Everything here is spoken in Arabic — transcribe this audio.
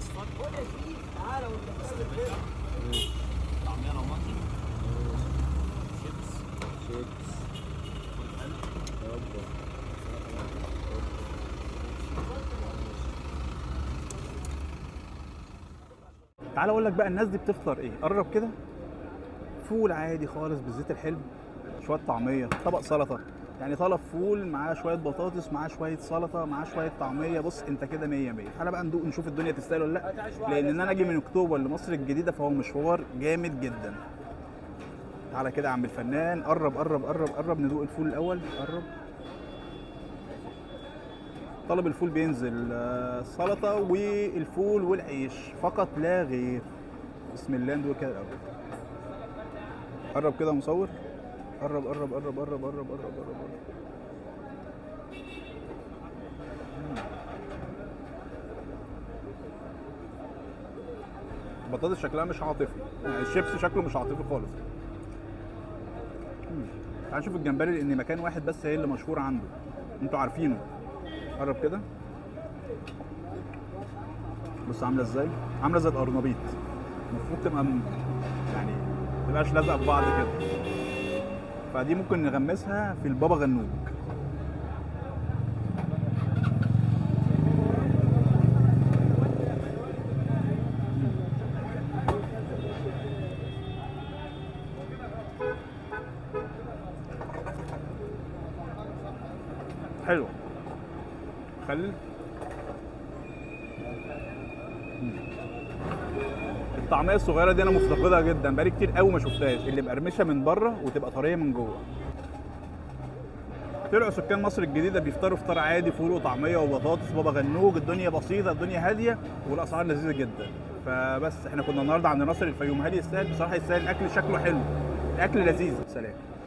اصفر. طعميه رمادي. شيبس. تعال اقول لك بقى الناس دي بتفطر ايه. قرب كده. فول عادي خالص بالزيت الحلو، شويه طعميه، طبق سلطه، يعني طلب فول معاه شويه بطاطس، معاه شويه سلطه، معاه شويه طعميه. بص انت كده 100 100. تعالى بقى ندوق نشوف الدنيا تستاهل ولا لا، لان ان انا اجي من اكتوبر لمصر الجديده فهو مشوار جامد جدا. تعالى كده يا عم الفنان، قرب قرب قرب قرب ندوق الفول الاول. قرب. طلب الفول بينزل سلطه والفول والعيش فقط لا غير. بسم الله ندوق كده الاول. قرب كده يا مصور. قرب قرب قرب قرب قرب قرب قرب. البطاطس شكلها مش عاطفي، يعني الشيبس شكله مش عاطفي خالص. تعال نشوف الجمبري، لان مكان واحد بس هي اللي مشهور عنده، انتوا عارفينه. قرب كده. بص عامله ازاي، عامله زي القرنبيط. المفروض تبقى يعني ما تبقاش لازقه في بعض كده، فدي ممكن نغمسها في البابا غنوج. حلو. خلي الطعميه الصغيره دي انا مفتقدها جدا، بقالي كتير قوي ما شفتهاش، اللي مقرمشه من بره وتبقى طريه من جوه. طلعوا سكان مصر الجديده بيفطروا فطار عادي، فول وطعميه وبطاطس بابا غنوج، الدنيا بسيطه، الدنيا هاديه، والاسعار لذيذه جدا. فبس احنا كنا النهارده عند ناصر الفيوم، هل يستاهل؟ بصراحه يستاهل، الاكل شكله حلو، الاكل لذيذ. سلام.